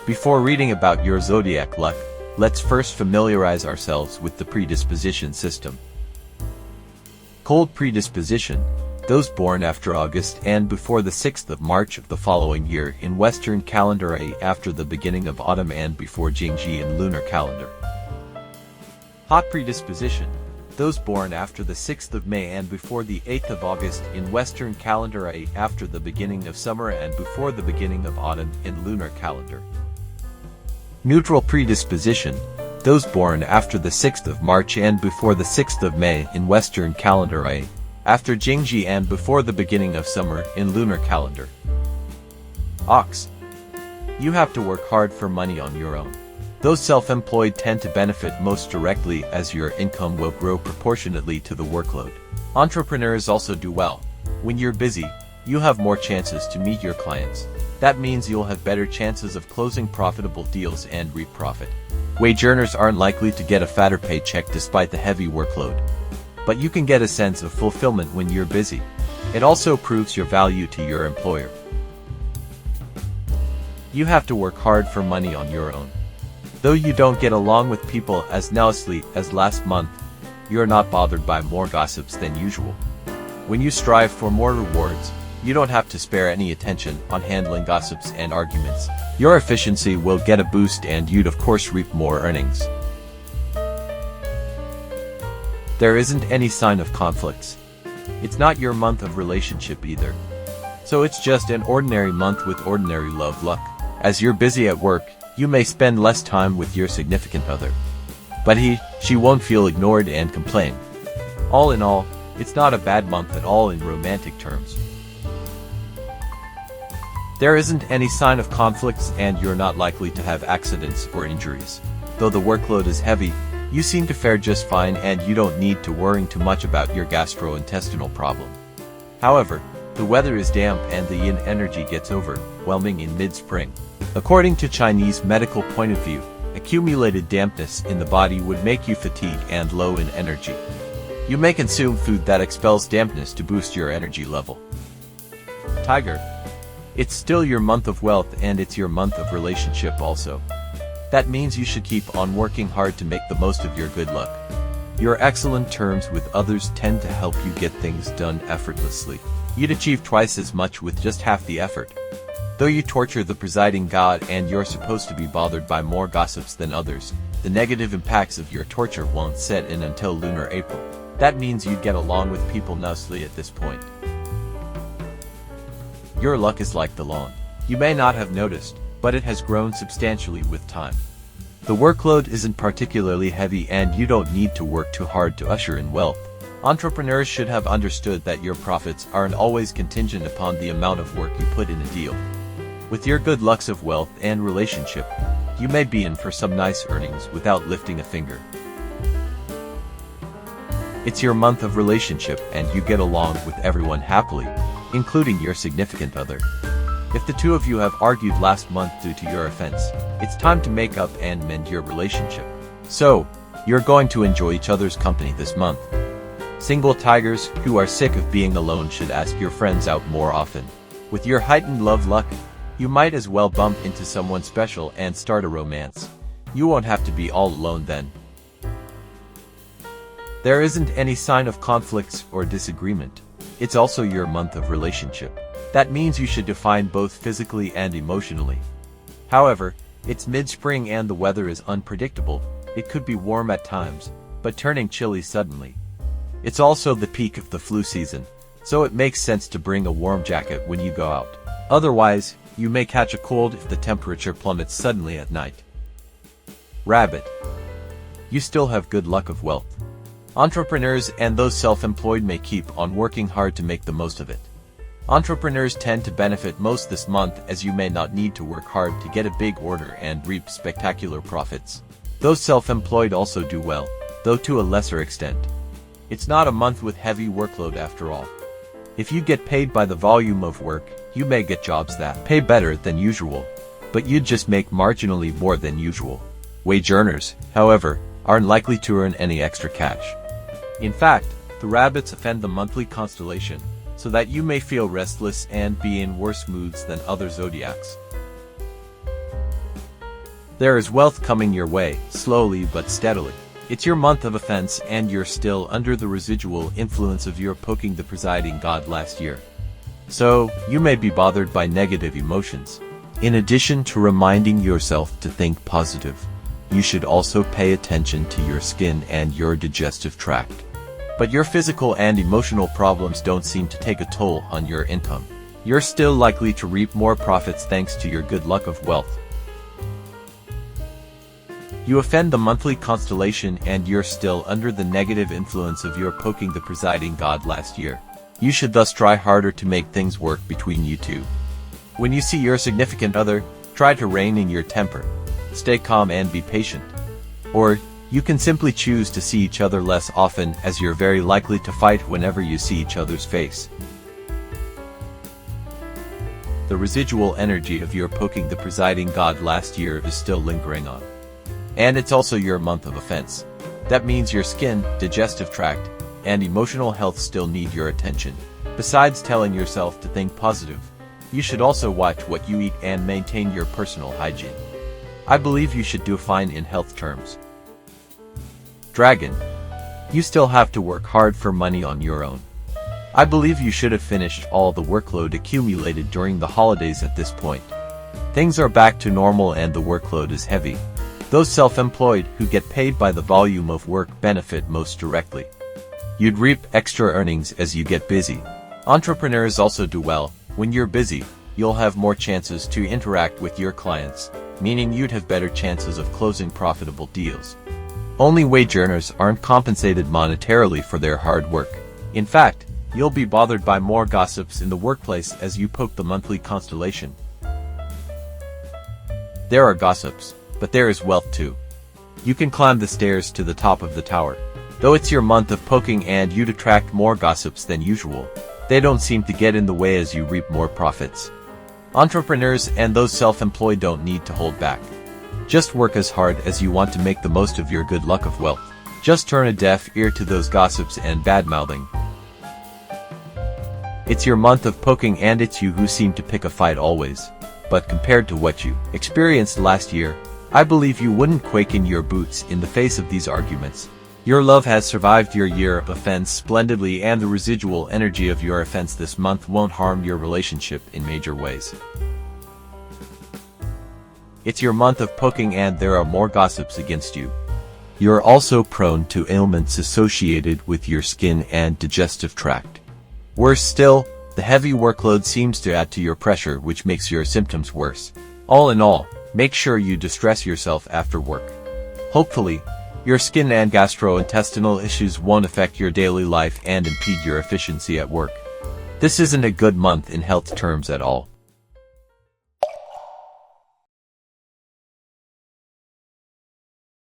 Before reading about your zodiac luck, let's first familiarize ourselves with the predisposition system. Cold predisposition: those born after August and before the 6th of March of the following year in Western calendar, after the beginning of autumn and before Jingji in lunar calendar. Hot predisposition: those born after the 6th of May and before the 8th of August in Western calendar, after the beginning of summer and before the beginning of autumn in lunar calendar. Neutral predisposition: those born after the 6th of March and before the 6th of May in Western calendar, after Jingji and before the beginning of summer in lunar calendar. Ox: you have to work hard for money on your own. Those self-employed tend to benefit most directly as your income will grow proportionately to the workload. Entrepreneurs also do well. When you're busy, you have more chances to meet your clients. That means you'll have better chances of closing profitable deals and reap profit. Wage earners aren't likely to get a fatter paycheck despite the heavy workload. But you can get a sense of fulfillment when you're busy. It also proves your value to your employer. You have to work hard for money on your own. Though you don't get along with people as nicely as last month, you're not bothered by more gossips than usual. When you strive for more rewards, you don't have to spare any attention on handling gossips and arguments. Your efficiency will get a boost and you'd of course reap more earnings. There isn't any sign of conflicts. It's not your month of relationship either. So it's just an ordinary month with ordinary love luck. As you're busy at work, you may spend less time with your significant other. But she won't feel ignored and complain. All in all, it's not a bad month at all in romantic terms. There isn't any sign of conflicts and you're not likely to have accidents or injuries. Though the workload is heavy, you seem to fare just fine and you don't need to worry too much about your gastrointestinal problem. However, the weather is damp and the yin energy gets overwhelming in mid-spring. According to Chinese medical point of view, accumulated dampness in the body would make you fatigued and low in energy. You may consume food that expels dampness to boost your energy level. Tiger: it's still your month of wealth and it's your month of relationship also. That means you should keep on working hard to make the most of your good luck. Your excellent terms with others tend to help you get things done effortlessly. You'd achieve twice as much with just half the effort. Though you torture the presiding god and you're supposed to be bothered by more gossips than others, the negative impacts of your torture won't set in until lunar April. That means you'd get along with people nicely at this point. Your luck is like the lawn. You may not have noticed, but it has grown substantially with time. The workload isn't particularly heavy and you don't need to work too hard to usher in wealth. Entrepreneurs should have understood that your profits aren't always contingent upon the amount of work you put in a deal. With your good lucks of wealth and relationship, you may be in for some nice earnings without lifting a finger. It's your month of relationship and you get along with everyone happily, including your significant other. If the two of you have argued last month due to your offense, it's time to make up and mend your relationship. So, you're going to enjoy each other's company this month. Single tigers who are sick of being alone should ask your friends out more often. With your heightened love luck, you might as well bump into someone special and start a romance. You won't have to be all alone then. There isn't any sign of conflicts or disagreement. It's also your month of relationship. That means you should define both physically and emotionally. However, it's mid-spring and the weather is unpredictable. It could be warm at times, but turning chilly suddenly. It's also the peak of the flu season, so it makes sense to bring a warm jacket when you go out. Otherwise, you may catch a cold if the temperature plummets suddenly at night. Rabbit: you still have good luck of wealth. Entrepreneurs and those self-employed may keep on working hard to make the most of it. Entrepreneurs tend to benefit most this month as you may not need to work hard to get a big order and reap spectacular profits. Those self-employed also do well, though to a lesser extent. It's not a month with heavy workload after all. If you get paid by the volume of work, you may get jobs that pay better than usual, but you'd just make marginally more than usual. Wage earners, however, aren't likely to earn any extra cash. In fact, the rabbits offend the monthly constellation, so that you may feel restless and be in worse moods than other zodiacs. There is wealth coming your way, slowly but steadily. It's your month of offense and you're still under the residual influence of your poking the presiding god last year. So, you may be bothered by negative emotions. In addition to reminding yourself to think positive, you should also pay attention to your skin and your digestive tract. But your physical and emotional problems don't seem to take a toll on your income. You're still likely to reap more profits thanks to your good luck of wealth. You offend the monthly constellation and you're still under the negative influence of your poking the presiding god last year. You should thus try harder to make things work between you two. When you see your significant other, try to rein in your temper. Stay calm and be patient. Or, you can simply choose to see each other less often as you're very likely to fight whenever you see each other's face. The residual energy of your poking the presiding god last year is still lingering on. And it's also your month of offense. That means your skin, digestive tract, and emotional health still need your attention. Besides telling yourself to think positive, you should also watch what you eat and maintain your personal hygiene. I believe you should do fine in health terms. Dragon, you still have to work hard for money on your own. I believe you should have finished all the workload accumulated during the holidays at this point. Things are back to normal and the workload is heavy. Those self-employed who get paid by the volume of work benefit most directly. You'd reap extra earnings as you get busy. Entrepreneurs also do well. When you're busy, you'll have more chances to interact with your clients, meaning you'd have better chances of closing profitable deals. Only wage earners aren't compensated monetarily for their hard work. In fact, you'll be bothered by more gossips in the workplace as you poke the monthly constellation. There are gossips, but there is wealth too. You can climb the stairs to the top of the tower. Though it's your month of poking and you'd attract more gossips than usual, they don't seem to get in the way as you reap more profits. Entrepreneurs and those self-employed don't need to hold back. Just work as hard as you want to make the most of your good luck of wealth. Just turn a deaf ear to those gossips and bad-mouthing. It's your month of poking and it's you who seem to pick a fight always. But compared to what you experienced last year, I believe you wouldn't quake in your boots in the face of these arguments. Your love has survived your year of offense splendidly and the residual energy of your offense this month won't harm your relationship in major ways. It's your month of poking and there are more gossips against you. You're also prone to ailments associated with your skin and digestive tract. Worse still, the heavy workload seems to add to your pressure which makes your symptoms worse. All in all, make sure you distress yourself after work. Hopefully, your skin and gastrointestinal issues won't affect your daily life and impede your efficiency at work. This isn't a good month in health terms at all.